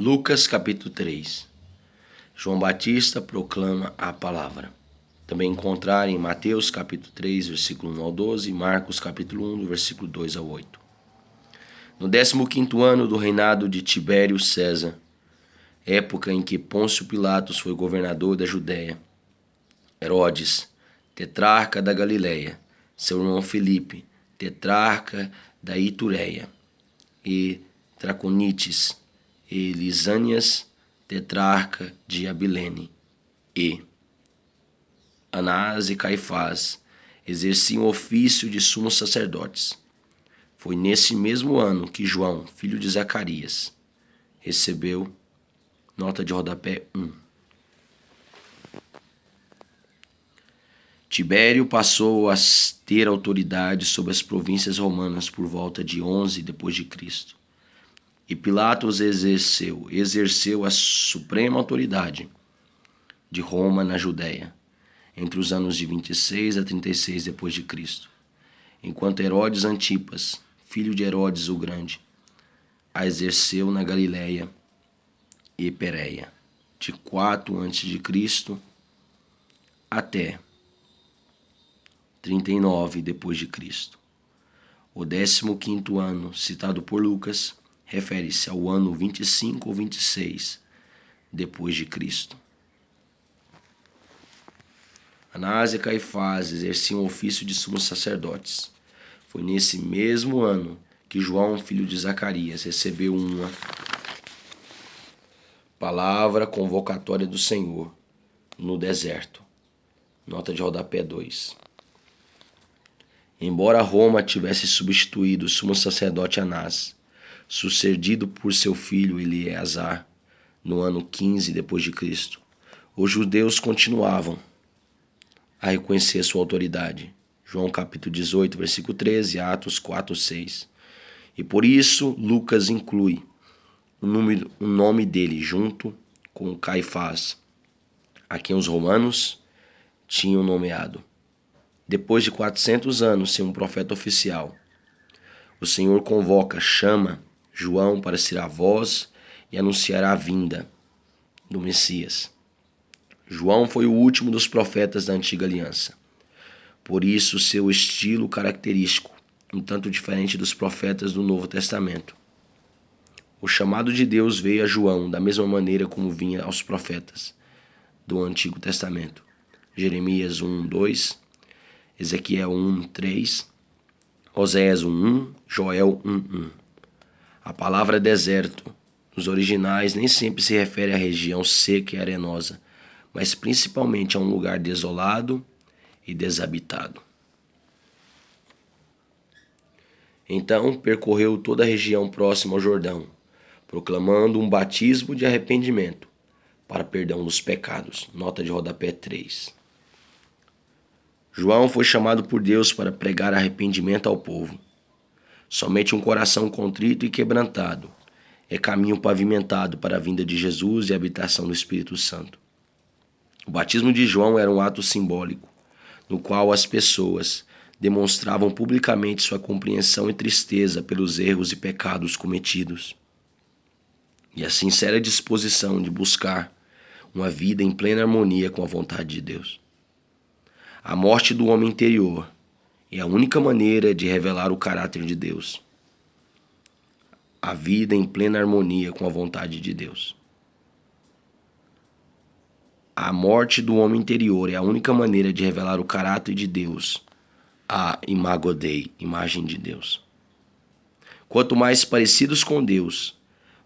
Lucas capítulo 3. João Batista proclama a palavra. Também encontrar em Mateus capítulo 3, versículo 1 ao 12 e Marcos capítulo 1, do versículo 2 ao 8. No 15º ano do reinado de Tibério César, época em que Pôncio Pilatos foi governador da Judéia, Herodes, tetrarca da Galileia, seu irmão Filipe, tetrarca da Itureia, e Traconites, e Lisânias, tetrarca de Abilene, e Anás e Caifás exerciam o ofício de sumos sacerdotes. Foi nesse mesmo ano que João, filho de Zacarias, recebeu nota de rodapé 1. Tibério passou a ter autoridade sobre as províncias romanas por volta de 11 depois de Cristo. E Pilatos exerceu a suprema autoridade de Roma na Judéia, entre os anos de 26 a 36 depois de Cristo, enquanto Herodes Antipas, filho de Herodes o Grande, a exerceu na Galileia e Pérea, de 4 a.C. até 39 depois de Cristo. O 15º ano, citado por Lucas, refere-se ao ano 25 ou 26 depois de Cristo. Anás e Caifás exerciam o ofício de sumos sacerdotes. Foi nesse mesmo ano que João, filho de Zacarias, recebeu uma palavra convocatória do Senhor no deserto. Nota de rodapé 2. Embora Roma tivesse substituído o sumo sacerdote Anás, sucedido por seu filho Eleazar, no ano 15 depois de Cristo, os judeus continuavam a reconhecer sua autoridade. João capítulo 18, versículo 13, Atos 4, 6. E por isso Lucas inclui o nome dele junto com Caifás, a quem os romanos tinham nomeado. Depois de 400 anos sem um profeta oficial, o Senhor chama João para ser a voz e anunciar a vinda do Messias. João foi o último dos profetas da antiga aliança. Por isso, seu estilo característico, um tanto diferente dos profetas do Novo Testamento. O chamado de Deus veio a João da mesma maneira como vinha aos profetas do Antigo Testamento. Jeremias 1, 2, Ezequiel 1, 3, Oséias 1, Joel 1. A palavra deserto, nos originais, nem sempre se refere à região seca e arenosa, mas principalmente a um lugar desolado e desabitado. Então percorreu toda a região próxima ao Jordão, proclamando um batismo de arrependimento para perdão dos pecados. Nota de rodapé 3. João foi chamado por Deus para pregar arrependimento ao povo. Somente um coração contrito e quebrantado é caminho pavimentado para a vinda de Jesus e a habitação do Espírito Santo. O batismo de João era um ato simbólico, no qual as pessoas demonstravam publicamente sua compreensão e tristeza pelos erros e pecados cometidos, e a sincera disposição de buscar uma vida em plena harmonia com a vontade de Deus. A morte do homem interior é a única maneira de revelar o caráter de Deus. A vida em plena harmonia com a vontade de Deus. A morte do homem interior é a única maneira de revelar o caráter de Deus, a imago Dei, imagem de Deus. Quanto mais parecidos com Deus,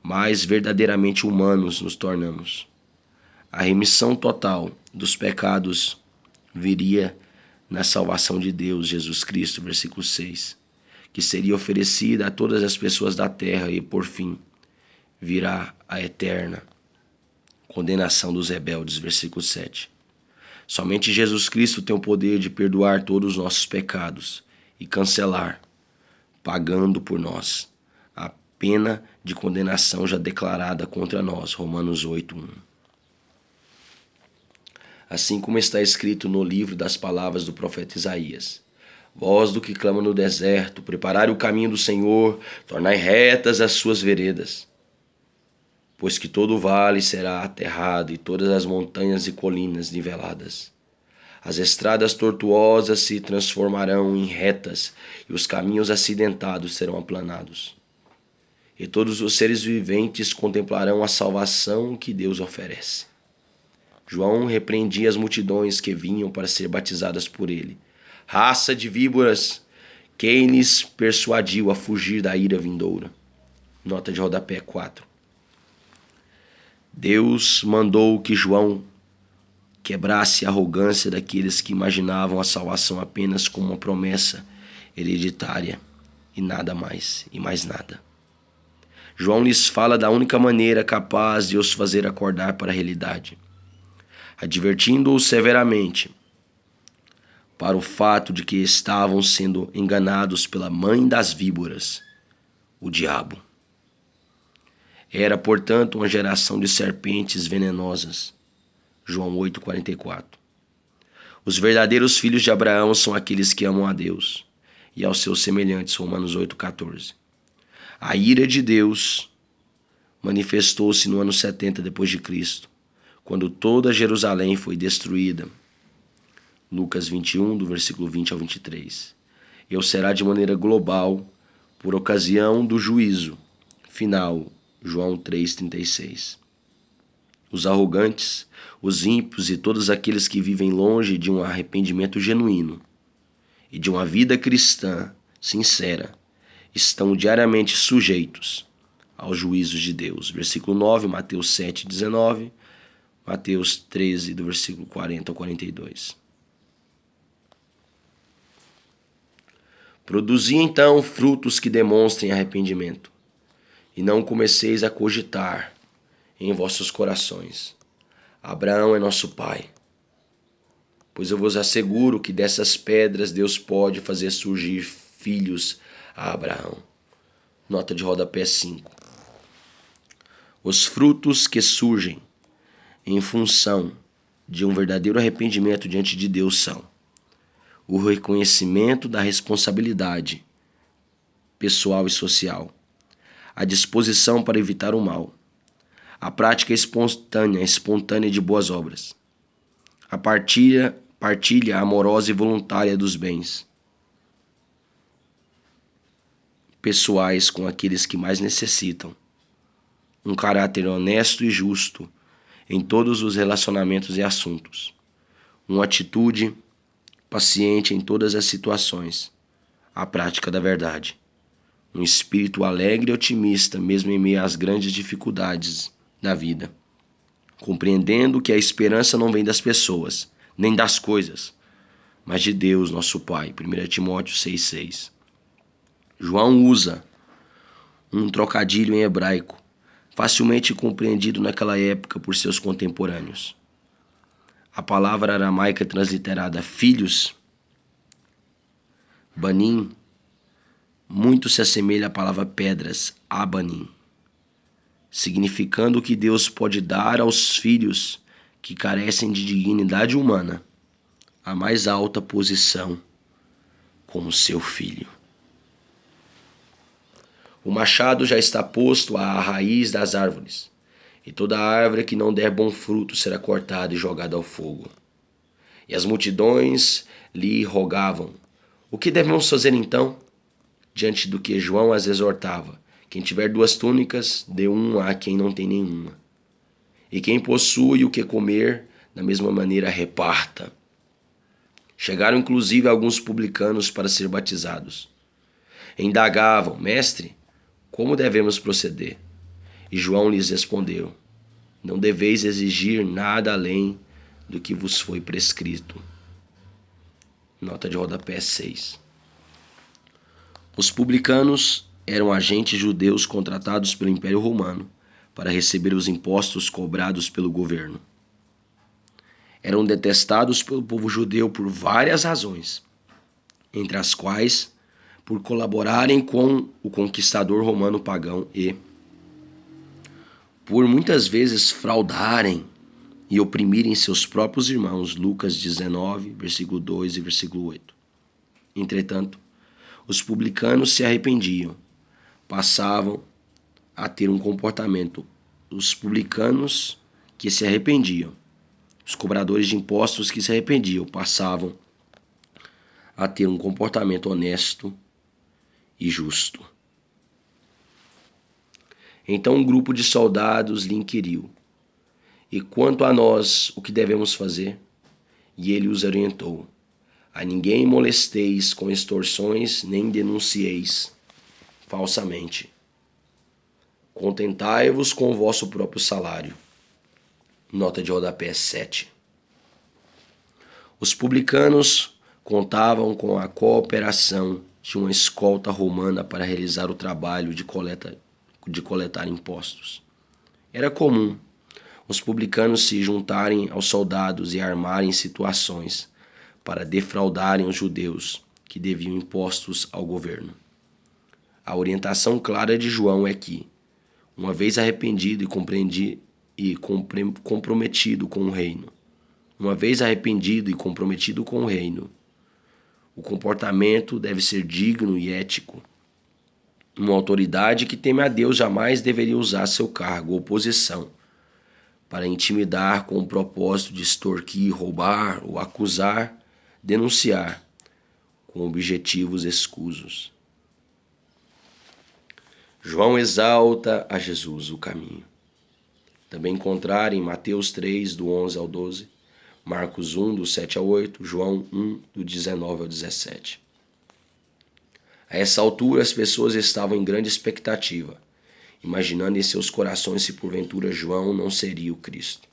mais verdadeiramente humanos nos tornamos. A remissão total dos pecados viria na salvação de Deus, Jesus Cristo, versículo 6, que seria oferecida a todas as pessoas da terra e, por fim, virá a eterna condenação dos rebeldes, versículo 7. Somente Jesus Cristo tem o poder de perdoar todos os nossos pecados e cancelar, pagando por nós, a pena de condenação já declarada contra nós, Romanos 8, 1. Assim como está escrito no livro das palavras do profeta Isaías: voz do que clama no deserto, preparai o caminho do Senhor, tornai retas as suas veredas. pois que todo vale será aterrado e todas as montanhas e colinas niveladas. As estradas tortuosas se transformarão em retas e os caminhos acidentados serão aplanados. E todos os seres viventes contemplarão a salvação que Deus oferece. João repreendia as multidões que vinham para ser batizadas por ele. Raça de víboras, quem lhes persuadiu a fugir da ira vindoura? Nota de rodapé 4. Deus mandou que João quebrasse a arrogância daqueles que imaginavam a salvação apenas como uma promessa hereditária e nada mais, e mais nada. João lhes fala da única maneira capaz de os fazer acordar para a realidade, advertindo-os severamente para o fato de que estavam sendo enganados pela mãe das víboras, o diabo. Era, portanto, uma geração de serpentes venenosas. João 8,44. Os verdadeiros filhos de Abraão são aqueles que amam a Deus e aos seus semelhantes. Romanos 8,14. A ira de Deus manifestou-se no ano 70 depois de Cristo, quando toda Jerusalém foi destruída. Lucas 21, do versículo 20 ao 23. E o será de maneira global por ocasião do juízo final. João 3,36. Os arrogantes, os ímpios e todos aqueles que vivem longe de um arrependimento genuíno e de uma vida cristã sincera estão diariamente sujeitos aos juízos de Deus. Versículo 9, Mateus 7,19, Mateus 13, do versículo 40 ao 42. Produzi então frutos que demonstrem arrependimento, e não comeceis a cogitar em vossos corações: Abraão é nosso pai. Pois eu vos asseguro que dessas pedras Deus pode fazer surgir filhos a Abraão. Nota de rodapé 5. Os frutos que surgem em função de um verdadeiro arrependimento diante de Deus são o reconhecimento da responsabilidade pessoal e social, a disposição para evitar o mal, a prática espontânea de boas obras, a partilha amorosa e voluntária dos bens pessoais com aqueles que mais necessitam, um caráter honesto e justo em todos os relacionamentos e assuntos, uma atitude paciente em todas as situações, a prática da verdade, um espírito alegre e otimista mesmo em meio às grandes dificuldades da vida, compreendendo que a esperança não vem das pessoas, nem das coisas, mas de Deus, nosso Pai. 1 Timóteo 6,6. João usa um trocadilho em hebraico, facilmente compreendido naquela época por seus contemporâneos. A palavra aramaica transliterada filhos, banim, muito se assemelha à palavra pedras, abanim, significando que Deus pode dar aos filhos que carecem de dignidade humana a mais alta posição como seu filho. O machado já está posto à raiz das árvores, e toda árvore que não der bom fruto será cortada e jogada ao fogo. E as multidões lhe rogavam: o que devemos fazer então? Diante do que João as exortava: quem tiver 2 túnicas, dê uma a quem não tem nenhuma. E quem possui o que comer, da mesma maneira reparta. Chegaram inclusive alguns publicanos para ser batizados. Indagavam: mestre, como devemos proceder? E João lhes respondeu: não deveis exigir nada além do que vos foi prescrito. Nota de rodapé 6. Os publicanos eram agentes judeus contratados pelo Império Romano para receber os impostos cobrados pelo governo. Eram detestados pelo povo judeu por várias razões, entre as quais por colaborarem com o conquistador romano pagão e por muitas vezes fraudarem e oprimirem seus próprios irmãos. Lucas 19, versículo 2 e versículo 8. Entretanto, os publicanos se arrependiam, passavam a ter um comportamento os publicanos que se arrependiam. Os cobradores de impostos que se arrependiam passavam a ter um comportamento honesto e justo. Então um grupo de soldados lhe inquiriu: e quanto a nós, o que devemos fazer? E ele os orientou: a ninguém molesteis com extorsões, nem denuncieis falsamente. Contentai-vos com o vosso próprio salário. Nota de rodapé 7. Os publicanos contavam com a cooperação de uma escolta romana para realizar o trabalho de coletar impostos. Era comum os publicanos se juntarem aos soldados e armarem situações para defraudarem os judeus que deviam impostos ao governo. A orientação clara de João é que, uma vez arrependido e comprometido com o reino, o comportamento deve ser digno e ético. Uma autoridade que teme a Deus jamais deveria usar seu cargo ou posição para intimidar com o propósito de extorquir, roubar ou acusar, denunciar com objetivos escusos. João exalta a Jesus, o caminho. Também encontrar em Mateus 3, do 11 ao 12, Marcos 1, do 7 ao 8, João 1, do 19 ao 17. A essa altura as pessoas estavam em grande expectativa, imaginando em seus corações se porventura João não seria o Cristo.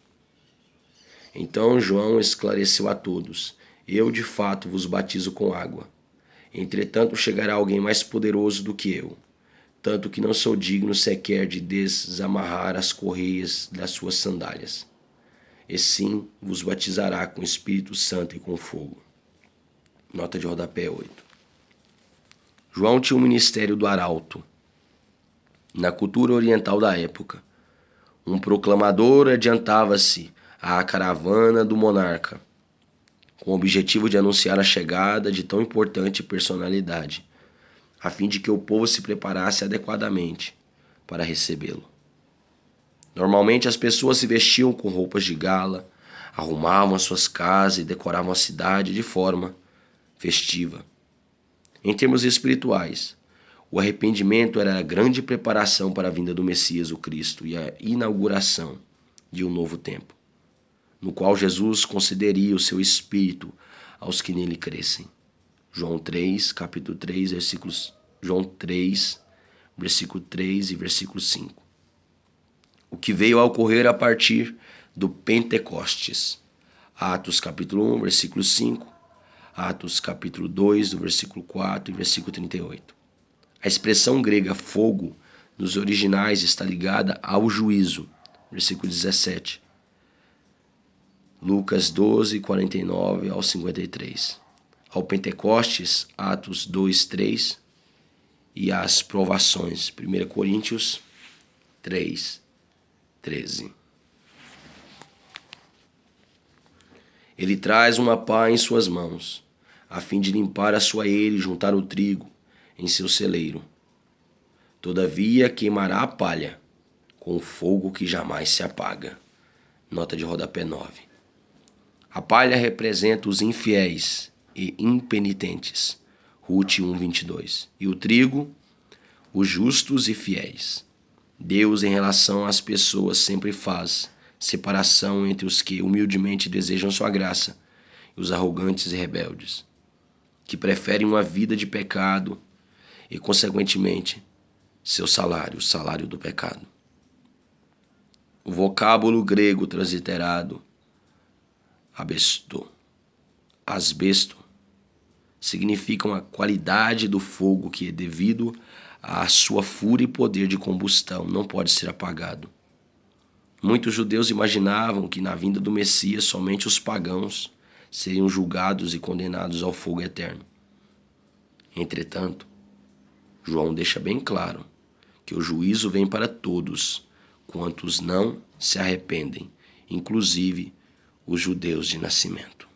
Então João esclareceu a todos: eu de fato vos batizo com água. Entretanto chegará alguém mais poderoso do que eu, tanto que não sou digno sequer de desamarrar as correias das suas sandálias. E sim vos batizará com o Espírito Santo e com fogo. Nota de rodapé 8. João tinha o ministério do arauto. Na cultura oriental da época, um proclamador adiantava-se à caravana do monarca, com o objetivo de anunciar a chegada de tão importante personalidade, a fim de que o povo se preparasse adequadamente para recebê-lo. Normalmente as pessoas se vestiam com roupas de gala, arrumavam as suas casas e decoravam a cidade de forma festiva. Em termos espirituais, o arrependimento era a grande preparação para a vinda do Messias, o Cristo, e a inauguração de um novo tempo, no qual Jesus concederia o seu Espírito aos que nele crescem. João 3, capítulo 3, João 3, versículo 3 e versículo 5. O que veio a ocorrer a partir do Pentecostes. Atos capítulo 1, versículo 5. Atos capítulo 2, do versículo 4 e versículo 38. A expressão grega fogo, nos originais, está ligada ao juízo. Versículo 17. Lucas 12, 49 ao 53. Ao Pentecostes, Atos 2, 3. E às provações, 1 Coríntios 3, 13. Ele traz uma pá em suas mãos, a fim de limpar a sua eira e juntar o trigo em seu celeiro. Todavia queimará a palha com o fogo que jamais se apaga. Nota de rodapé 9. A palha representa os infiéis e impenitentes. Ruth 1, 22. E o trigo, os justos e fiéis. Deus, em relação às pessoas, sempre faz separação entre os que humildemente desejam sua graça e os arrogantes e rebeldes, que preferem uma vida de pecado e, consequentemente, seu salário, o salário do pecado. O vocábulo grego transliterado asbesto, significa uma qualidade do fogo que, devido à sua fúria e poder de combustão, não pode ser apagado. Muitos judeus imaginavam que na vinda do Messias somente os pagãos seriam julgados e condenados ao fogo eterno. Entretanto, João deixa bem claro que o juízo vem para todos quantos não se arrependem, inclusive os judeus de nascimento.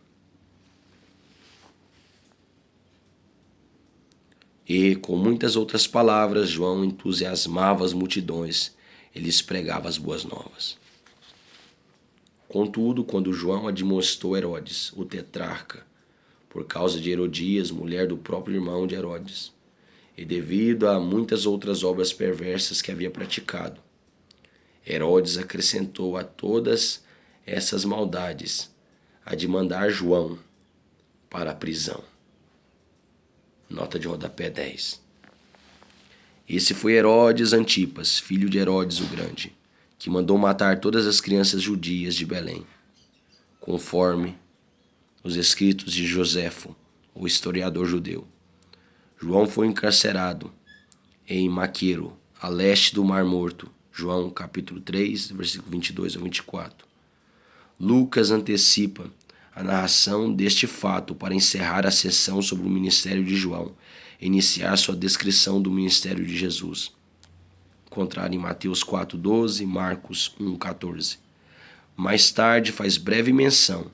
E, com muitas outras palavras, João entusiasmava as multidões ele lhes pregava as boas novas. Contudo, quando João admoestou Herodes, o tetrarca, por causa de Herodias, mulher do próprio irmão de Herodes, e devido a muitas outras obras perversas que havia praticado, Herodes acrescentou a todas essas maldades a de mandar João para a prisão. Nota de rodapé 10. Esse foi Herodes Antipas, filho de Herodes o Grande, que mandou matar todas as crianças judias de Belém, conforme os escritos de Joséfo, o historiador judeu. João foi encarcerado em Maqueiro, a leste do Mar Morto. João capítulo 3, versículo 22 a 24. Lucas antecipa a narração deste fato para encerrar a sessão sobre o ministério de João e iniciar sua descrição do ministério de Jesus. Encontrado em Mateus 4:12 e Marcos 1:14. Mais tarde faz breve menção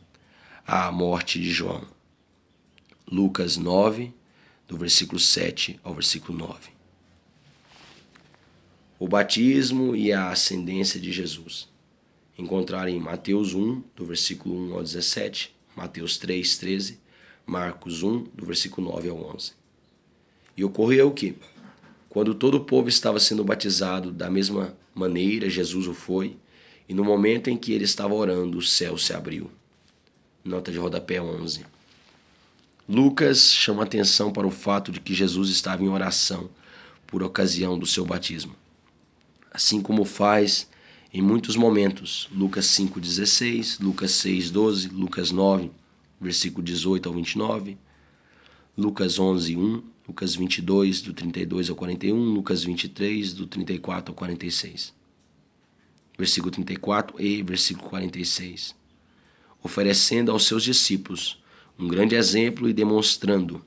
à morte de João. Lucas 9, do versículo 7 ao versículo 9. O batismo e a ascendência de Jesus. Encontrar em Mateus 1, do versículo 1 ao 17, Mateus 3, 13, Marcos 1, do versículo 9 ao 11. E ocorreu que, quando todo o povo estava sendo batizado da mesma maneira, Jesus o foi, e no momento em que ele estava orando, o céu se abriu. Nota de rodapé 11. Lucas chama atenção para o fato de que Jesus estava em oração por ocasião do seu batismo, assim como faz em muitos momentos. Lucas 5:16, Lucas 6:12, Lucas 9, versículo 18 ao 29, Lucas 11:1, Lucas 22, do 32 ao 41, Lucas 23, do 34 ao 46. Versículo 34 e versículo 46. Oferecendo aos seus discípulos um grande exemplo e demonstrando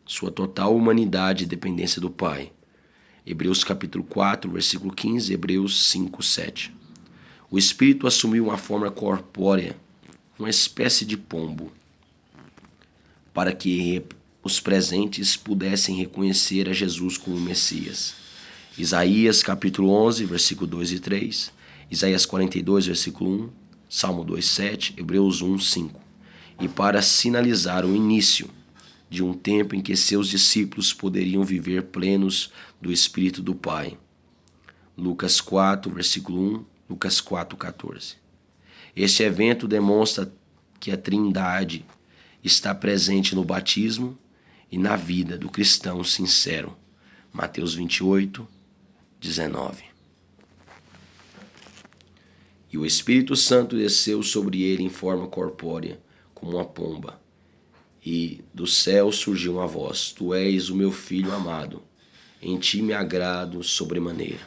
sua total humanidade e dependência do Pai. Hebreus capítulo 4, versículo 15, Hebreus 5, 7. O Espírito assumiu uma forma corpórea, uma espécie de pombo, para que os presentes pudessem reconhecer a Jesus como Messias. Isaías capítulo 11, versículo 2 e 3, Isaías 42, versículo 1, Salmo 2, 7, Hebreus 1, 5. E para sinalizar o início de um tempo em que seus discípulos poderiam viver plenos do Espírito do Pai. Lucas 4, versículo 1, Lucas 4, 14. Este evento demonstra que a Trindade está presente no batismo e na vida do cristão sincero. Mateus 28, 19. E o Espírito Santo desceu sobre ele em forma corpórea, como uma pomba. E do céu surgiu uma voz: Tu és o meu filho amado, em ti me agrado sobremaneira.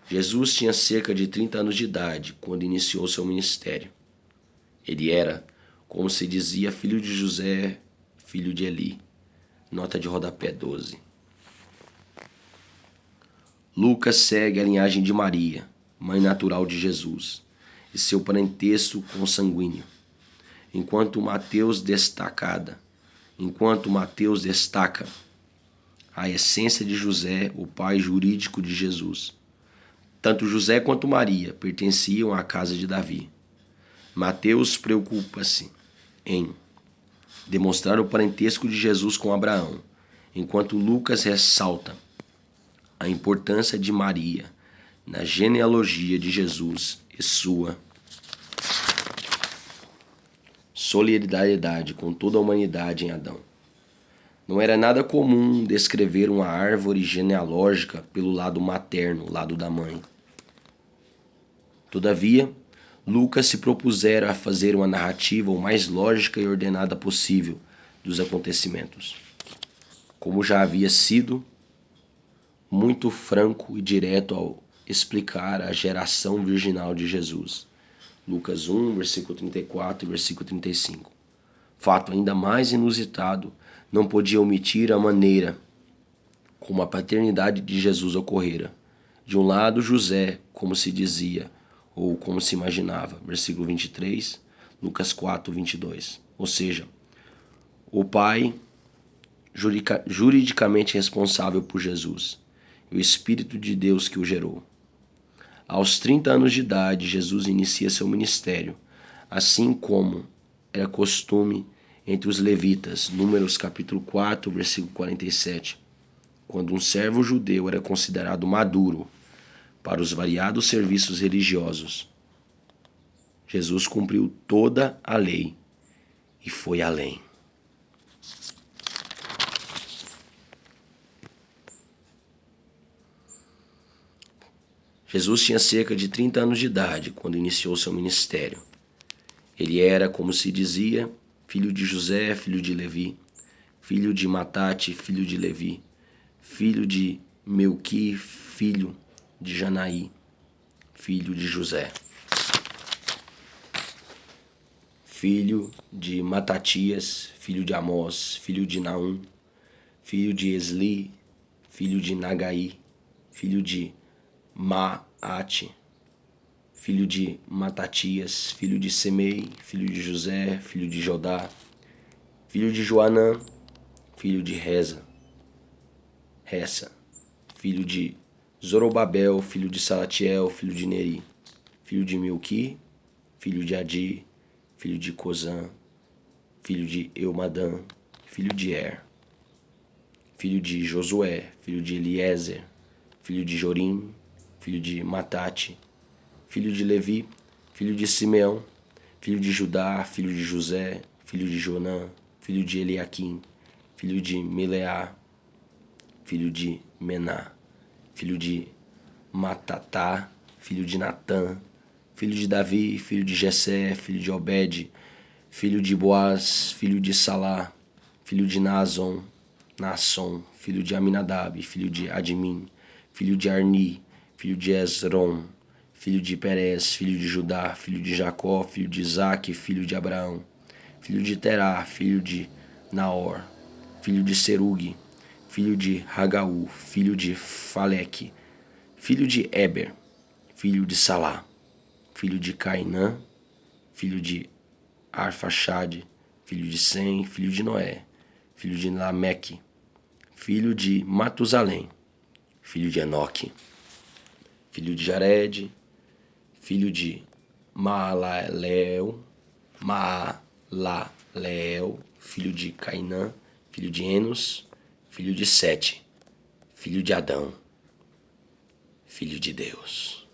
Jesus tinha cerca de 30 anos de idade quando iniciou seu ministério. Ele era, como se dizia, filho de José, filho de Eli. Nota de rodapé 12. Lucas segue a linhagem de Maria, mãe natural de Jesus, e seu parentesco consanguíneo, enquanto Mateus destaca a essência de José, o pai jurídico de Jesus. Tanto José quanto Maria pertenciam à casa de Davi. Mateus preocupa-se em demonstrar o parentesco de Jesus com Abraão, enquanto Lucas ressalta a importância de Maria na genealogia de Jesus e sua solidariedade com toda a humanidade em Adão. Não era nada comum descrever uma árvore genealógica pelo lado materno, lado da mãe. Todavia, Lucas se propusera a fazer uma narrativa o mais lógica e ordenada possível dos acontecimentos. Como já havia sido muito franco e direto ao explicar a geração virginal de Jesus. Lucas 1, versículo 34 e versículo 35. Fato ainda mais inusitado, não podia omitir a maneira como a paternidade de Jesus ocorrera. De um lado, José, como se dizia, ou como se imaginava, versículo 23, Lucas 4, 22. Ou seja, o pai juridicamente responsável por Jesus, e o Espírito de Deus que o gerou. Aos 30 anos de idade, Jesus inicia seu ministério, assim como era costume entre os levitas. Números capítulo 4, versículo 47. Quando um servo judeu era considerado maduro para os variados serviços religiosos, Jesus cumpriu toda a lei e foi além. Jesus tinha cerca de 30 anos de idade quando iniciou seu ministério. Ele era, como se dizia, filho de José, filho de Levi, filho de Matate, filho de Levi, filho de Melqui, filho de Janaí, filho de José, filho de Matatias, filho de Amós, filho de Naum, filho de Esli, filho de Nagai, filho de Maate, filho de Matatias, filho de Semei, filho de José, filho de Jodá, filho de Joanã, filho de Ressa, filho de Zorobabel, filho de Salatiel, filho de Neri, filho de Milqui, filho de Adi, filho de Cozã, filho de Eumadã, filho de filho de Josué, filho de Eliezer, filho de Jorim, filho de Matate, filho de Levi, filho de Simeão, filho de Judá, filho de José, filho de Jonã, filho de Eliaquim, filho de Mileá, filho de Mená, filho de Matatá, filho de Natã, filho de Davi, filho de Jessé, filho de Obed, filho de Boaz, filho de Salá, filho de Naasson, filho de Aminadab, filho de Admin, filho de Arni, filho de Esrom, filho de Perez, filho de Judá, filho de Jacó, filho de Isaque, filho de Abraão, filho de Terá, filho de Naor, filho de Serugue, filho de Hagaú, filho de Faleque, filho de Eber, filho de Salá, filho de Cainã, filho de Arfaxade, filho de Sem, filho de Noé, filho de Lameque, filho de Matusalém, filho de Enoque, filho de Jared, filho de Maalalel, filho de Cainã, filho de Enos, filho de Sete, filho de Adão, filho de Deus.